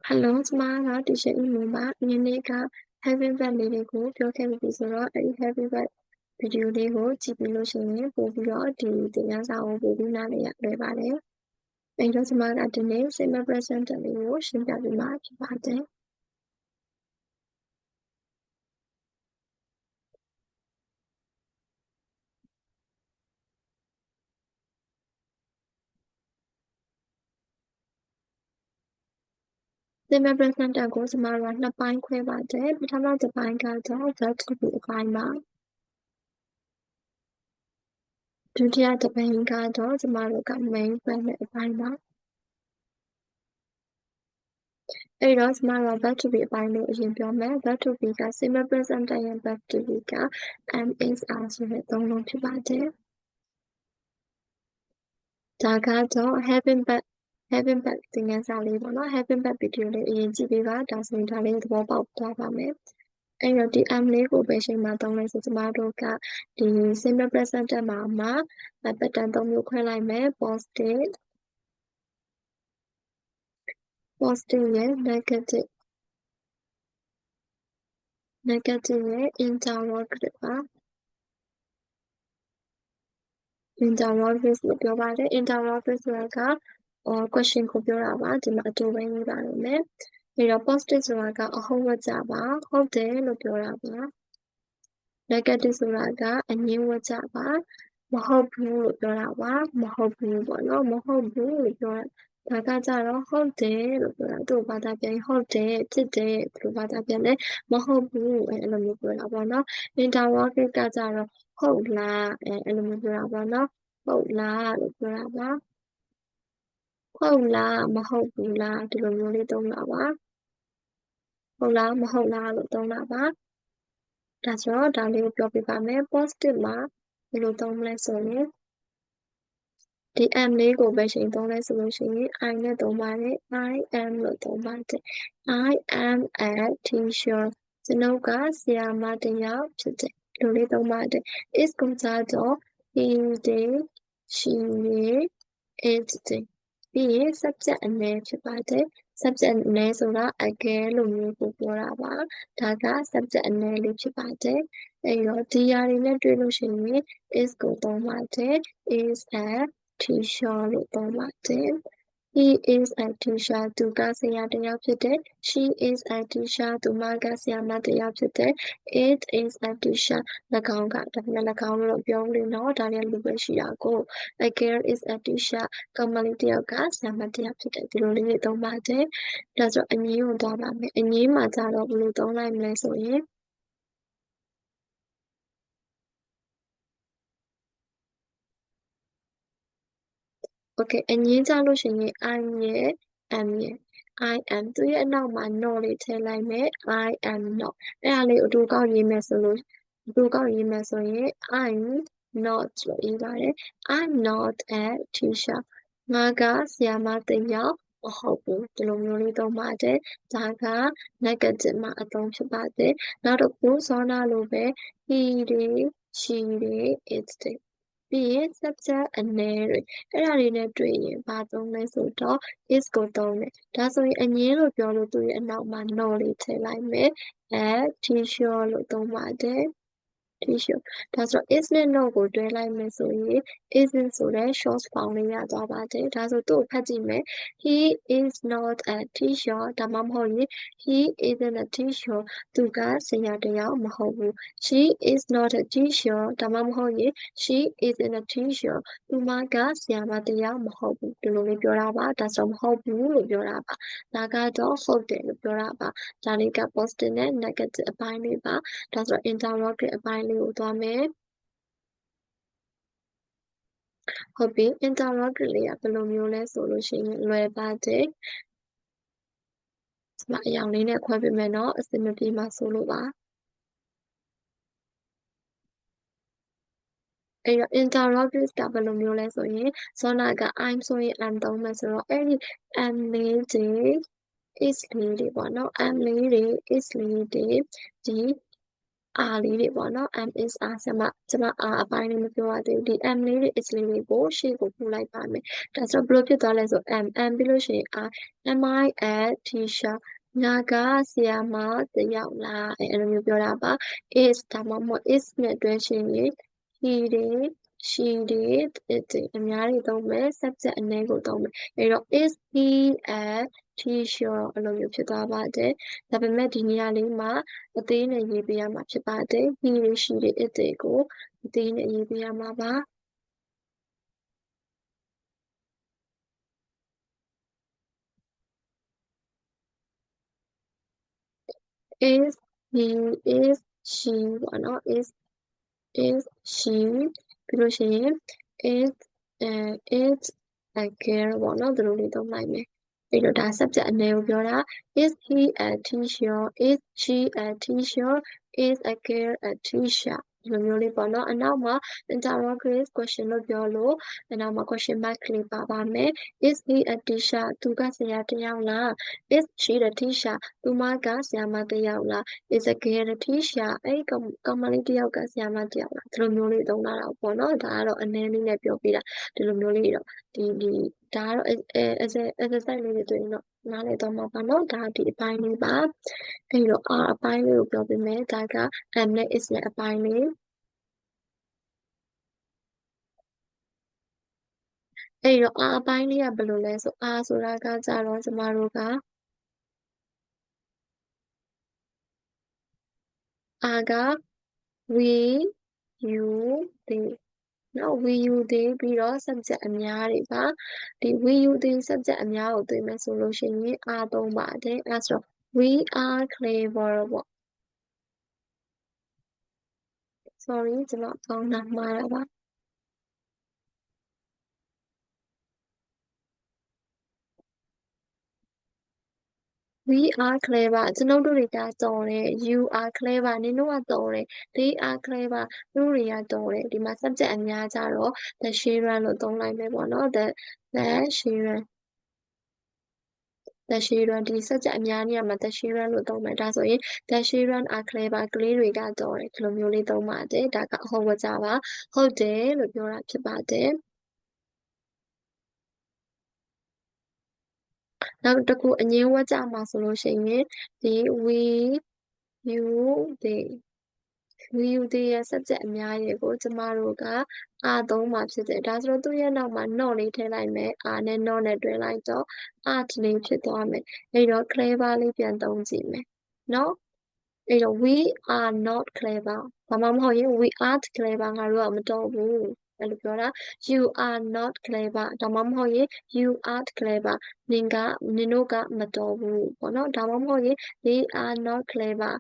Hello ကျမကတီရှပ်ဦးမိုးပါ။ဒီနေ့က Having Bad လေးတွေကိုပြောခဲ့ပြီးပြီဆိုတော့အဲ့ဒီ Having Bad ဗီဒီယိုလေးကိုကြည့်ပြီးလို့ရှိရင်ပို့ပြီးတော့ဒီသင်ခန်းစာကိုပို့ပြီးနားလည်ရလွယ်ပါတယ်။အဲ့တော့ကျမကဒီနေ့ Simple Present Tense လေးကိုရှင်းပြပေးမှာဖြစ်ပါတယ်။ Simple Present Tense ကိုကျမတို့က2ပိုင်းခွဲပါတယ်။ပထမတစ်ပိုင်းကတော့ Verb to be အပိုင်းပါ။ဒုတိယတစ်ပိုင်းကတော့ကျမတို့က Main Verb နဲ့အပိုင်းပါ။အဲ့တော့ကျမတို့က Verb to be အပိုင်းလေးကိုအရင်ပြောမယ်။ Verb to be က Simple Present Tense ရဲ့ Verb to be က am, is, are ဆိုတဲ့သုံးလုံးဖြစ်ပါတယ်။ဒါကတော့ Having Bad သင်ခန်းစာလေးပေါ့နော်။ Having Bad ဗီဒီယိုလေးအရင်ကြည့်ပေးပါ။ဒါဆိုရင်ဒါလေးကိုသဘောပေါက်သွားပါမယ်။အဲ့တော့ဒီ am လေးကိုဘယ်အချိန်မှာသုံးလဲဆိုကျမတို့ကဒီ Simple Present Tense မှာ pattern 3မျိုးခွဲလိုက်မယ်။ Positive ရယ် Negative ရယ် Interrogative ပါInterrogative လို့ပြောပါတယ်။ Interrogative ဆိုတာကquestion ကိုပြောတာပါ။ဒီမှာအတူပဲရေးပါလိမ့်မယ်။အဲ့တော့ positive ဆိုတာကအဟုတ်ဝကျပါ။ဟုတ်တယ်လို့ပြောတာပါ။ Negative ဆိုတာကအငြင်းဝကျပါ။မဟုတ်ဘူးလို့ပြောတာပါ။မဟုတ်ဘူးပေါ့နော်။မဟုတ်ဘူးလို့ပြောတာ။ဒါကကြတော့ဟုတ်တယ်လို့ပြောတာ။သူ့ကိုဘာသာပြန်ရင်ဟုတ်တယ်၊ဖြစ်တယ်ဘယ်လိုဘာသာပြန်လဲမဟုတ်ဘူးအဲ့လိုမျိုးပြောတာပေါ့နော်။ Interrogative ကကြတော့ဟုတ်လားအဲ့လိုမျိုးပြောတာပေါ့နော်။ဟုတ်လားလို့ပြောတာပါ။ဟုတ်လားမဟုတ်ဘူးလားဒီလိုမျိုးလေးသုံးတာပါ။ဟုတ်လားမဟုတ်လားလို့သုံးတာပါ။ဒါဆိုတော့ဒါလေးကိုပြောပြပါမယ်။ Positive မှာဘယ်လိုသုံးမလဲဆိုရင်ဒီ am လေးကိုဘယ်ချိန်သုံးလဲဆိုလို့ရှိရင် I နဲ့သုံးပါတယ်။ I am လို့သုံးပါတယ်။ I am a teacher ကျွန်ုပ်ကဆရာမတစ်ယောက်ဖြစ်တယ်။ဒီလိုလေးသုံးပါတယ်။ is ကိုကြတော့ he တွေ she တွေ it တွေပြီးရင် subject အနည်းဖြစ်ပါတယ်။ subject အနည်းဆိုတာအကယ်လို့မျိုးကိုပြောတာပါ။ဒါက subject အနည်းလေးဖြစ်ပါတယ်။အဲ့တော့ဒီဟာတွေနဲ့တွေ့လို့ရှိရင် is ကိုသုံးပါတယ်။ is a teacher လို့သုံးပါတယ်။ He is a teacher သူကဆရာတစ်ယောက်ဖြစ်တယ်။ She is a teacher သူမကဆရာမတစ်ယောက်ဖြစ်တယ်။ It is a teacher ၎င်းကဒါပေမဲ့၎င်းလို့တော့မပြောဘူးလေနော်။ဒါတွေကလူပဲရှိတာကို။ A girl is a teacher ကောင်မလေးတစ်ယောက်ကဆရာမတစ်ယောက်ဖြစ်တယ်။ဒီလိုလေးတွေသုံးပါတယ်။ဒါဆိုအငြင်းကိုသွားပါမယ်။အငြင်းမှာကြတော့ဘယ်လိုသုံးလိုက်မလဲဆိုရင်Okay အငြင်းကြလို့ရှိရင် I ရယ် am ရယ် I am သူ့ရဲ့အနောက်မှာ not လေးထည့်လိုက်မယ် I am not အဲ့ဒါလေးကိုအတူကောက်ရေးမယ်ဆိုရင် I'm not လို့ရေးပါတယ် I'm not a teacher ငါကဆရာမတစ်ယောက်မဟုတ်ဘူးဒီလိုမျိုးလေးသုံးပါတယ်ဒါက negative မှာအသုံးဖြစ်ပါတယ်နောက်တစ်ခုစောနလိုပဲ he တွေ she တွေ it တွေပြီးရင် subject အနည်းတွေအဲ့ဒါတွေနဲ့တွေ့ရင်ဘာသုံးလဲဆိုတော့ is ကိုသုံးတယ်ဒါဆိုရင်အငြင်းလို့ပြောလို့သူ့ရဲ့အနောက်မှာ not လေးထည့်လိုက်မယ် a teacher လို့သုံးပါတယ်teacher ဒါဆို is နဲ့ not ကိုတွဲလိုက်မယ်ဆိုရင် isn't ဆိုတဲ့ short form လေးရသွားပါတယ်ဒါဆိုသူ့ကိုဖတ်ကြည့်မယ် he is not a teacher ဒါမှမဟုတ်ရင် he isn't a teacher သူကဆရာတစ်ယောက်မဟုတ်ဘူး she is not a teacher ဒါမှမဟုတ်ရင် she isn't a teacher သူမကဆရာမတစ်ယောက်မဟုတ်ဘူးဒီလိုလေးပြောတာပါဒါဆိုမဟုတ်ဘူးလို့ပြောတာပါဒါကတော့ဟုတ်တယ်လို့ပြောတာပါဒါလေးက positive နဲ့ negative အပိုင်းလေးပါဒါဆို interrogative အပိုင်းလေးကိုသွားမယ်ဟုတ်ပြီ interrogative လေးကဘယ်လိုမျိုးလဲဆိုလို့ရှိရင်လွယ်ပါတယ်ကျွန်မအရောင်လေးနဲ့ခွဲပေးမယ်နော်အဆင်မပြေမှာဆိုလို့ပါအဲ့တော့ interrogative ကဘယ်လိုမျိုးလဲဆိုရင်စောနက I'm ဆိုရင် am သုံးမယ်ဆိုတော့အဲ့ဒီ am လေးတွေ is လေးတွေပေါ့နော် am လေးတွေ is လေးတွေဒီ R လေးတွေပေါ့နော် M is R ကျမ R အပိုင်းလေးမပြောရသေးဘူးဒီ M လေးတွေ is လေးတွေကိုရှေ့ကိုပို့လိုက်ပါမယ်ဒါဆိုဘယ်လိုဖြစ်သွားလဲဆို M ပြီးလို့ရှိရင် R am I a teacher ငါကဆရာမတစ်ယောက်လားအဲ့လိုမျိုးပြောတာပါ is ဒါမှမဟုတ် is နဲ့တွဲချင်ရင် he တွေ she တွေ it တွေအများကြီးသုံးမယ် subject အနည်းကိုသုံးမယ်အဲ့တော့ is he a teacher အဲ့လိုမျိုးဖြစ်သွားပါတယ်ဒါပေမဲ့ဒီနေရာလေးမှာအသေးနဲ့ရေးပေးရမှာဖြစ်ပါတယ် he တွေ she တွေ it တွေကိုအသေးနဲ့ရေးပေးရမှာပါ is he is she ပေါ့နော် is she ပြီးလို့ရှိရင် it it a girl ပေါ့နော်ဒီလိုလေးသုံးလိုက်မယ်အဲ့တော့ဒါ subject အနည်းကိုပြောတာ is he a teacher is she a teacher is a girl a teacher ဒီလိုမျိုးလေးပေါ့နော်အနောက်မှာ interrogative question လို့ပြောလို့အနောက်မှာ question mark ကလေးပါပါမယ် is he a teacher သူကဆရာတစ်ယောက်လား is she the teacher သူမကဆရာမတစ်ယောက်လား is a girl a teacher အဲ့ကောင်မလေးတစ်ယောက်ကဆရာမတစ်ယောက်လားဒီလိုမျိုးလေးသုံးလာတာပေါ့နော်ဒါကတော့အနည်းလေးနဲ့ပြောပြတာဒီလိုမျိုးလေးတော့ဒီဒါကတော့exercise လေးတွေတွေ့ရင်တော့နားလည်တော့မှာပါနော်ဒါဒီအပိုင်းလေးပါအဲ့တော့ R အပိုင်းလေးကိုပြောပြမယ်ဒါက M နဲ့ is နဲ့အပိုင်းလေးအဲ့တော့ R အပိုင်းလေးကဘယ်လိုလဲဆို R ဆိုတာကကြတော့ကျမတို့က R က we you they နော် we you they ပြီးတော့ subject အများတွေပါဒီ we you they subject အများကိုတွေ့မယ်ဆိုလို့ရှိရင် R သုံးပါတယ်အဲဆိုတော့ we are clever ပေါ့ sorry ကျမကောင်းတာမှားတာပါ we are clever ကျွန်ုပ်တို့တွေကတော်တယ် you are clever နင်တို့ကတော်တယ် they are clever သူတို့တွေကတော်တယ်ဒီမှာ subject အများကြတော့ the children လို့သုံးလိုက်မယ်ပေါ့နော် the children the children ဒီ subject အများနေရာမှာ the children လို့သုံးမယ်ဒါဆိုရင် the children are clever ကလေးတွေကတော်တယ်ဒီလိုမျိုးလေးသုံးပါတယ်ဒါကအဟုတ်ဝကြပါဟုတ်တယ်လို့ပြောတာဖြစ်ပါတယ်နောက်တစ်ခုအငင်းဝကြမှာဆိုလို့ရှိရင်ဒီ we you they we you they ရဲ့ subject အများကြီးကိုကျမတို့က R သုံးမှာဖြစ်တယ်ဒါဆိုတော့သူ့ရဲ့နောက်မှာ not လေးထည့်လိုက်မယ် R နဲ့ not နဲ့တွဲလိုက်တော့ art လေးဖြစ်သွားမယ်အဲ့တော့ clever လေးပြန်သုံးကြည့်မယ်နော်အဲ့တော့ we are not clever ဘာမှမဟုတ်ရင် we aren't clever ငါတို့ကမတော်ဘူးအဲ့လိုပြောတာ you are not clever ဒါမှမဟုတ်ရင် you aren't clever နင်တို့ကမတော်ဘူးပေါ့နော်ဒါမှမဟုတ်ရင် they are not clever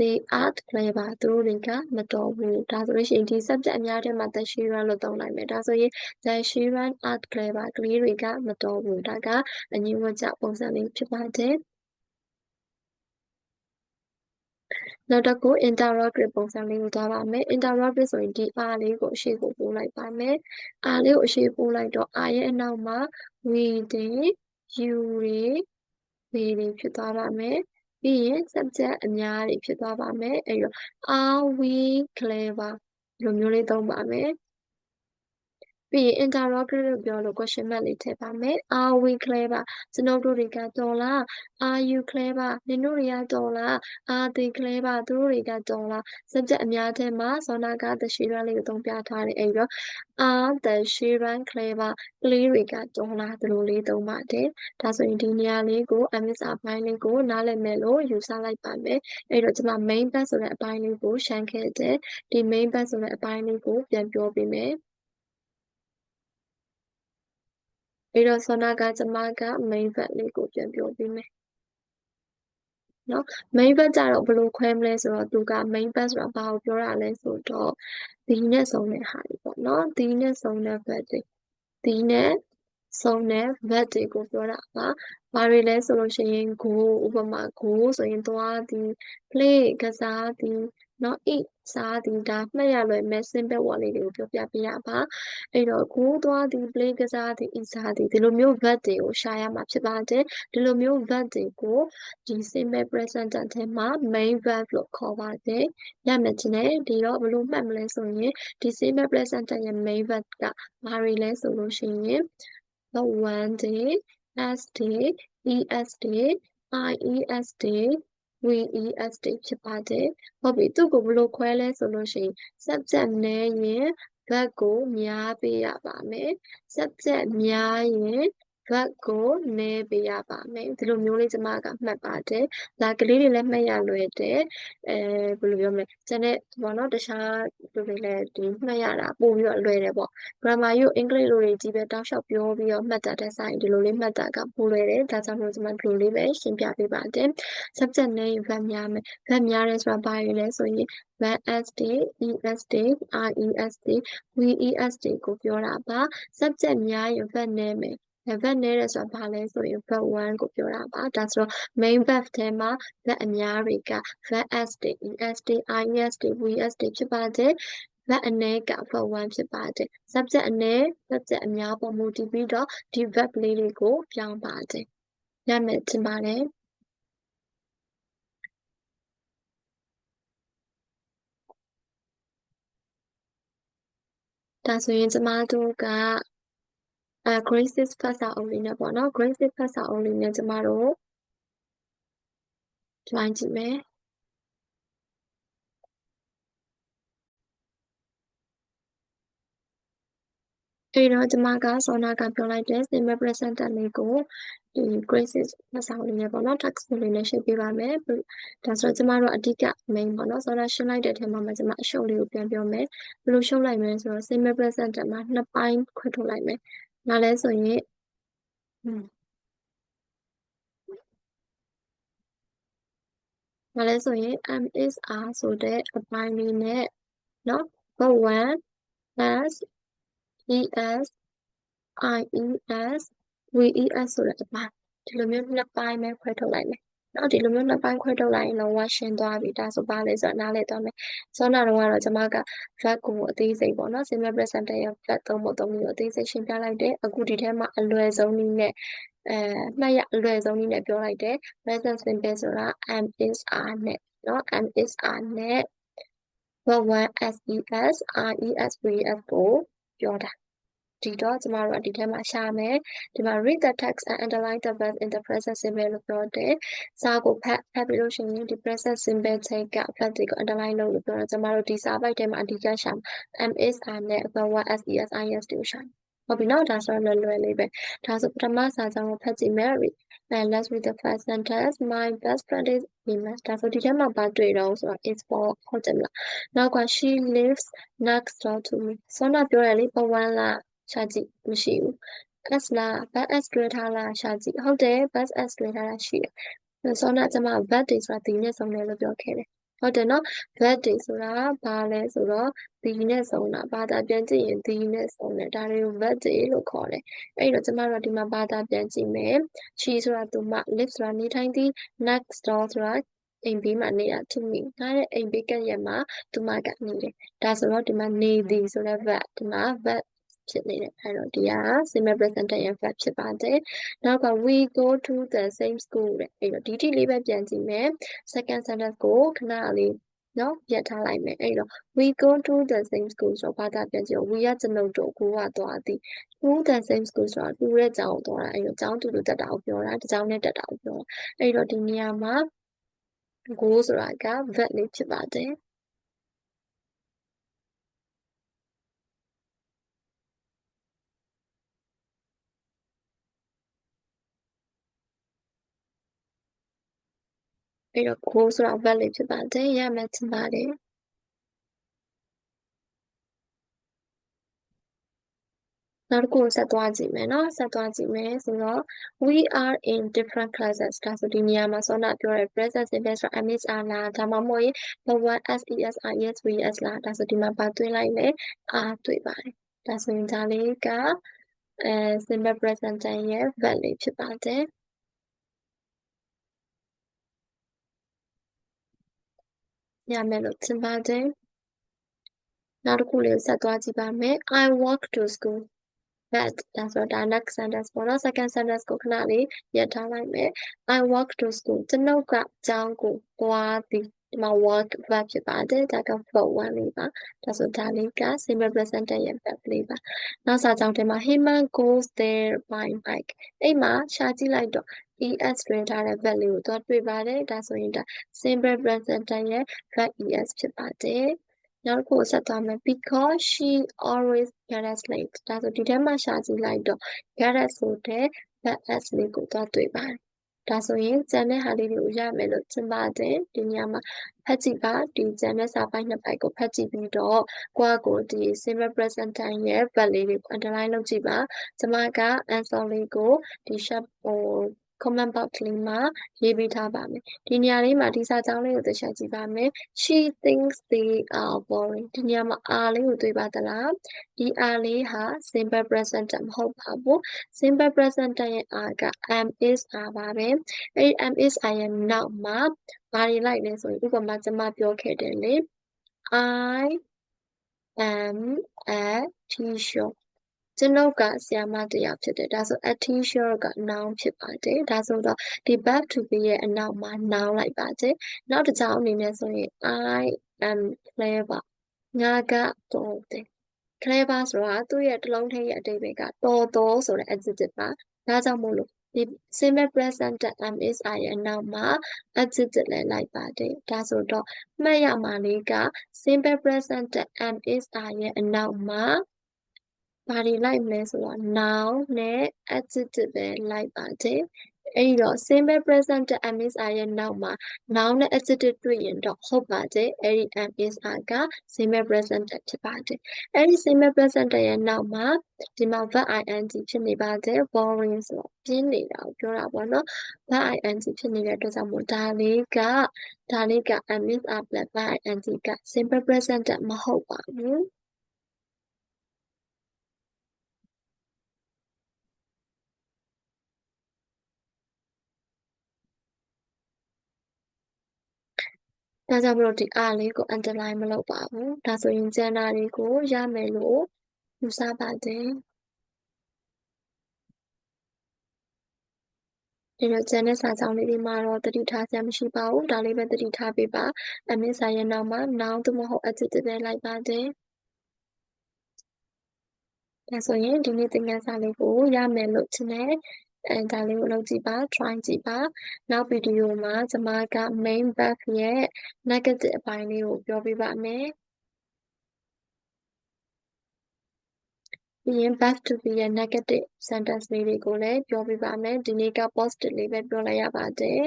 they aren't clever သူတို့တွေကမတော်ဘူးဒါဆိုလို့ရှိရင်ဒီ subject အများထဲမှာ the children လို့သုံးလိုက်မယ်ဒါဆိုရင် the children aren't clever ကလေးတွေကမတော်ဘူးဒါကအငြင်းဝကြပုံစံလေးဖြစ်ပါတယ်နောက်တစ်ခု interrogative ပုံစံလေးကိုသွားပါမယ် interrogative ဆိုရင်ဒီ R လေးကိုအရှိကိုပို့လိုက်ပါမယ် R လေးကိုအရှိပို့လိုက်တော့ R ရဲ့အနောက်မှာ we တွေ you တွေ they တွေဖြစ်သွားပါမယ်ပြီးရင် subject အများတွေဖြစ်သွားပါမယ်အဲ့တော့ are we clever ဒီလိုမျိုးလေးသုံးပါမယ်ပြီးရင် interrogative ပြောလို့ question mark လေးထည့်ပါမယ် are we clever ကျွန်တော်တို့တွေကတော်လား are you clever နင်တို့တွေကတော်လား are they clever သူတို့တွေကတော်လား subject အများထဲမှာဇောနာက the children လေးကိုသုံးပြထားတယ်အဲ့တော့ are the children clever ကလေးတွေကတော်လားဒီလိုလေးသုံးပါတယ်ဒါဆိုရင်ဒီနေရာလေးကို MSR အပိုင်းလေးကိုနားလည်မယ်လို့ယူဆလိုက်ပါမယ်အဲ့တော့ကျွန်မ main part ဆိုတဲ့အပိုင်းလေးကိုရှင်းခဲ့တယ်ဒီ main part ဆိုတဲ့အပိုင်းလေးကိုပြန်ပြောပေးမယ်အဲ့တော့ဆောနာကကျမက main verb လေးကိုပြန်ပြောပေးမယ်နော် main verb ကြတော့ဘယ်လိုခွဲမလဲဆိုတော့သူက main verb ဆိုတာဘာကိုပြောတာလဲဆိုတော့ဒီနဲ့ဆုံးတဲ့ဟာတွေပေါ့နော်ဒီနဲ့ဆုံးတဲ့ verb တွေဒီနဲ့ဆုံးတဲ့ verb တွေကိုပြောတာပါဘာတွေလဲဆိုလို့ရှိရင် go ဥပမာ go ဆိုရင်သွားသည် play ကစားသည် နော် eat စားသည်ဒါမှတ်ရလွယ်မဲ့ simple word လေးတွေကိုပြောပြပေးရပါအဲ့တော့ go သွားသည် play ကစားသည် eat စားသည်ဒီလိုမျိုး verb တွေကိုရှာရမှာဖြစ်ပါတယ်ဒီလိုမျိုး verb တွေကိုဒီ simple present tense ထဲမှာ main verb လို့ခေါ်ပါတယ်ရမယ်ချင်းနဲ့ဒီတော့ဘယ်လိုမှတ်မလဲဆိုရင်ဒီ simple present tense ရဲ့ main verb ကဘာတွေလဲဆိုလို့ရှိရင် the one day as day es day ies day VES တွေဖြစ်ပါတယ်ဟုတ်ပြီသူ့ကိုဘယ်လိုခွဲလဲဆိုလို့ရှိရင် subject နည်းရင် verb ကိုများပေးရပါမယ် subject များရင် verb ကိုနည်းပေးရပါမယ်ဒီလိုမျိုးလေးကျမကမှတ်ပါတယ်ဒါကလေးတွေလည်းမှတ်ရလွယ်တယ်ဘယ်လိုပြောမလဲကျန်တဲ့ဘောနော်တခြားလူတွေလည်းဒီမှတ်ရတာပို့ပြီးတော့လွယ်တယ်ပေါ့ grammar ရုပ်အင်္ဂလိပ်လိုတွေကြီးပဲတောက်လျှောက်ပြောပြီးတော့မှတ်တတ်တဲ့ဆိုင်ဒီလိုလေးမှတ်တာကပိုလွယ်တယ်ဒါကြောင့်မို့ကျမဒီလိုလေးပဲရှင်းပြပေးပါတယ် subject နဲ့ verb များမယ် verb များတယ်ဆိုတာဘာတွေလဲဆိုရင် verb s တွေ es တွေ ies တွေ ves တွေကိုပြောတာပါ subject များရင် verb နည်းမယ်verb နည်းတယ်ဆိုတာဘာလဲဆိုရင် verb 1ကိုပြောတာပါဒါဆိုတော့ main verb ထဲမှာ verb အများတွေက verb s တွေ es တွေ ies တွေ vs တွေဖြစ်ပါတယ် verb အနည်းက verb 1ဖြစ်ပါတယ် subject အနည်း subject အများပေါ်မူတည်ပြီးတော့ဒီ verb လေးတွေကိုပြောင်းပါတယ်ရမယ်ထင်ပါတယ်ဒါဆိုရင်ကျမတို့ကgrade 6 ဖတ်စာအုပ်လေးနဲ့ပေါ့နော် grade 6 ဖတ်စာအုပ်လေးနဲ့ကျမတို့ join ကြည့်မယ်အဲ့တော့ကျမကစောနာကပြောလိုက်တဲ့ simple present tense လေးကိုဒီ grade 6 ဖတ်စာအုပ်လေးနဲ့ပေါ့နော် text လေးနဲ့ရှင်းပြပါမယ်ဒါဆိုတော့ကျမတို့အဓိက main ပေါ့နော်စောနာရှင်းလိုက်တဲ့အထက်မှာကျမအရှုပ်လေးကိုပြန်ပြောမယ်ဘယ်လိုရှုပ်လိုက်မလဲဆိုတော့ simple present tense မှာနှစ်ပိုင်းခွဲထုတ်လိုက်မယ်ဒါလည်းဆိုရင်ဒါလည်းဆိုရင် M is R ဆိုတဲ့အပိုင်းလေးနဲ့နော် verb 1 as es ies VES ဆိုတဲ့အပိုင်းဒီလိုမျိုးနှစ်ပိုင်းပဲခွဲထုတ်လိုက်မယ်နော်ဒီလိုမျိုးနှစ်ပိုင်းခွဲထုတ်လိုက်ရင်တော့ရှင်းသွားပြီဒါဆိုပါလဲဆိုတော့နားလည်သွားမယ်စောနာတော့ကတော့ကျွန်မက verb ကိုအသေးစိတ်ပေါ့နော် simple present tense ရဲ့ verb သုံးဖို့မျိုးအသေးစိတ်ရှင်းပြလိုက်တယ်အခုဒီထဲမှာအလွယ်ဆုံးနည်းနဲ့မှတ်ရအလွယ်ဆုံးနည်းနဲ့ပြောလိုက်တယ် present simple ဆိုတာ am is are နဲ့နော် am is are နဲ့ verb 1 ses res vs ကိုပြောတာဒီတော့ကျမတို့ကဒီထဲမှာရှာမယ်ဒီမှာ read the text and underline the verbs in the present simple လို့ပြောတယ်စာကိုဖတ်ပြီးလို့ရှိရင်ဒီ present simple ချိန်က verb တွေကို underline လုပ်လို့ပြောတော့ကျမတို့ဒီစာပိုက်ထဲမှာအဓိကရှာ am is are နဲ့ verb 1 ses is တွေကိုရှာဟုတ်ပြီနော်ဒါဆိုတော့လွယ်လေးပဲဒါဆိုပထမစာကြောင်းကိုဖတ်ကြည့်မယ် and let's read the first sentence my best friend is famous ဒါဆိုဒီထဲမှာဘာတွေ့တော့ဆိုတော့ is for ဟုတ်တယ်မလားနောက်က she lives next door to me ဆောနာပြောရလေဘဝလားရှာကြည့်မရှိဘူး s လား bus s တွေ့ထားလားရှာကြည့်ဟုတ်တယ် bus s တွေ့ထားတာရှိတယ်ဆောနာကျမ verb တွေဆိုတာဒီနဲ့ဆုံးတယ်လို့ပြောခဲ့တယ်ဟုတ်တယ်နော် verb တွေဆိုတာဘာလဲဆိုတော့ဒီနဲ့ဆုံးတာဘာသာပြန်ကြည့်ရင်ဒီနဲ့ဆုံးတယ်ဒါတွေကို verb တွေလို့ခေါ်တယ်အဲ့တော့ကျမတို့ဒီမှာဘာသာပြန်ကြည့်မယ် she ဆိုတာသူမ live ဆိုတာနေထိုင်သည် next door ဆိုတာအိမ်ဘေးမှာနေတာ to me ဒါရဲ့အိမ်ဘေးကပ်ရက်မှာသူမကနေတယ်ဒါဆိုတော့ဒီမှာနေသည်ဆိုတဲ့ verb ဒီမှာ verb ဖြစ်နေတယ်အဲ့တော့ဒီက simple present tense ရဲ့ verb ဖြစ်ပါတယ်နောက်က we go to the same school တဲ့အဲ့တော့ဒီတိလေးပဲပြန်ကြည့်မယ် second sentence ကိုခဏလေးနော်ပြထားလိုက်မယ်အဲ့တော့ we go to the same school ဆိုတော့ဘာသာပြန်ကြည့် we ကကျွန်ုပ်တို့ကိုကသွားသည် to the same school ဆိုတော့တူတဲ့ကျောင်းကိုသွားတာအဲ့တော့ကျောင်းတူတူတက်တာကိုပြောတာတစ်ကျောင်းနဲ့တက်တာကိုပြောတာအဲ့တော့ဒီနေရာမှာ go ဆိုတာက verb လေးဖြစ်ပါတယ်အဲ့တော့ go ဆိုတာ verb လေးဖြစ်ပါတယ်ရမယ်ထင်ပါတယ်နောက်တစ်ခုဆက်သွားကြည့်မယ်နော်ဆက်သွားကြည့်မယ်ဆိုတော့ we are in different classes ဒါဆိုဒီနေရာမှာစောနာပြောတဲ့ present simple ဆိုတာ am is are လားဒါမှမဟုတ်ရင် the one s es is vs လားဒါဆိုဒီမှာပါသွင်းလိုက်မယ် are တွေ့ပါတယ်ဒါဆိုရင်ဒါလေးကsimple present tense ရဲ့ verb လေးဖြစ်ပါတယ် ရမယ်လို့ထင်ပါတယ်နောက်တစ်ခုလေးကိုဆက်သွားကြည့်ပါမယ် I walk to school that ဒါဆိုတော့ဒါ next sentence ပေါ့နော် second sentence ကိုခဏလေးရပ်ထားလိုက်မယ် I walk to school ကျွန်ုပ်ကကျောင်းကိုသွားသည်ဒီမှာ walk verb ဖြစ်ပါတယ်ဒါက verb 1လေးပါဒါဆိုဒါလေးက simple present tense ရဲ့ verb လေးပါနောက်စာကြောင်းထဲမှာ Hima goes there by bike အဲ့မှာရှာကြည့်လိုက်တော့ es တွင်ထားတဲ့ verb လေးကိုသွားတွေ့ပါတယ်ဒါဆိုရင်ဒါ simple present tense ရဲ့ verb es ဖြစ်ပါတယ်နောက်တစ်ခုကိုဆက်သွားမယ် because she always gets late ဒါဆိုဒီထဲမှာရှာကြည့်လိုက်တော့ get ဆိုတဲ့ verb s လေးကိုသွားတွေ့ပါတယ်ဒါဆိုရင်ကျန်တဲ့ဟာလေးတွေကိုရမယ်လို့ထင်ပါတယ်ဒီနေရာမှာဖတ်ကြည့်ပါဒီကျန်တဲ့စာပိုင်းနှစ်ပိုင်းကိုဖတ်ကြည့်ပြီးတော့ကိုဒီ simple present tense ရဲ့ verb လေးတွေကို underline လုပ်ကြည့်ပါကျွန်မက answer လေးကိုဒီ sharp comment box လေးမှာရေးပေးထားပါမယ်ဒီနေရာလေးမှာဒီစာကြောင်းလေးကိုသိချကြည့်ပါမယ် she thinks they are boring ဒီနေရာမှာ are လေးကိုတွေ့ပါသလားဒီ are လေးဟာ simple present tense မဟုတ်ပါဘူး simple present tense ရဲ့ are က am is are ပါပဲအဲ့ am is are ရဲ့နောက်မှာဘာတွေလိုက်လဲဆိုရင်ဥပမာကျွန်မပြောခဲ့တယ်လေ I am a teacher ကျွန်ုပ်ကဆရာမတစ်ယောက်ဖြစ်တယ်ဒါဆို a teacher က noun ဖြစ်ပါတယ်ဒါဆိုတော့ဒီ verb to be ရဲ့အနောက်မှာ noun လိုက်ပါတယ်နောက်တစ်ကြောင်းအနေနဲ့ဆိုရင် I am clever ငါကတော်တယ် clever ဆိုတာသူ့ရဲ့တစ်လုံးထဲရဲ့အဓိပ္ပာယ်ကတော်တော်ဆိုတဲ့ adjective ပါဒါကြောင့်မို့လို့ဒီ simple present tense am is are ရဲ့အနောက်မှာ adjective လည်းလိုက်ပါတယ်ဒါဆိုတော့မှတ်ရမှာလေးက simple present tense am is are ရဲ့အနောက်မှာဘာတွေလိုက်မလဲဆိုတော့ noun နဲ့ adjective ပဲလိုက်ပါတယ်အဲ့တော့ simple present tense am is are ရဲ့နောက်မှာ noun နဲ့ adjective တွေ့ရင်တော့ဟုတ်ပါတယ်အဲ့ဒီ am is are က simple present tense ဖြစ်ပါတယ်အဲ့ဒီ simple present tense ရဲ့နောက်မှာဒီမှာ verb ing ဖြစ်နေပါတယ် boring ဆိုတော့ပြင်းနေတာကိုပြောတာပေါ့နော် verb ing ဖြစ်နေတဲ့အတွက်ကြောင့်မို့ဒါလေးက am is are plus verb ing က simple present tense မဟုတ်ပါဘူးဒါကြောင့်မလို့ဒီ R လေးကို underline မလုပ်ပါဘူးဒါဆိုရင်ကျန်တာတွေကိုရမယ်လို့ယူဆပါတယ်ဒီတော့ကျန်တဲ့စာကြောင်းလေးတွေမှာတော့သတိထားစရာမရှိပါဘူးဒါလေးပဲသတိထားပေးပါအမင်းစာရဲ့နောက်မှာ noun သို့မဟုတ် adjective ပဲလိုက်ပါတယ်ဒါဆိုရင်ဒီနေ့သင်ခန်းစာလေးကိုရမယ်လို့ထင်တယ်ဒါလေးကိုလုပ်ကြည့်ပါ try ကြည့်ပါနောက်ဗီဒီယိုမှာကျွန်မက main verb ရဲ့ negative အပိုင်းလေးကိုပြောပြပါမယ်ပြီးရင် verb to be ရဲ့ negative sentence လေးတွေကိုလည်းပြောပြပါမယ်ဒီနေ့က positive လေးပဲပြောလိုက်ရပါတယ်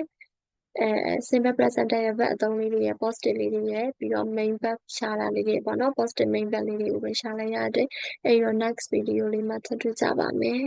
simple present tense ရဲ့ verb အသုံးလေးတွေရဲ့ positive လေးတွေရဲ့ပြီးတော့ main verb ရှာတာလေးတွေပေါ့နော် positive main verb လေးတွေကိုပဲရှာလိုက်ရတယ်အဲ့တော့ next video လေးမှာထပ်တွေ့ကြပါမယ်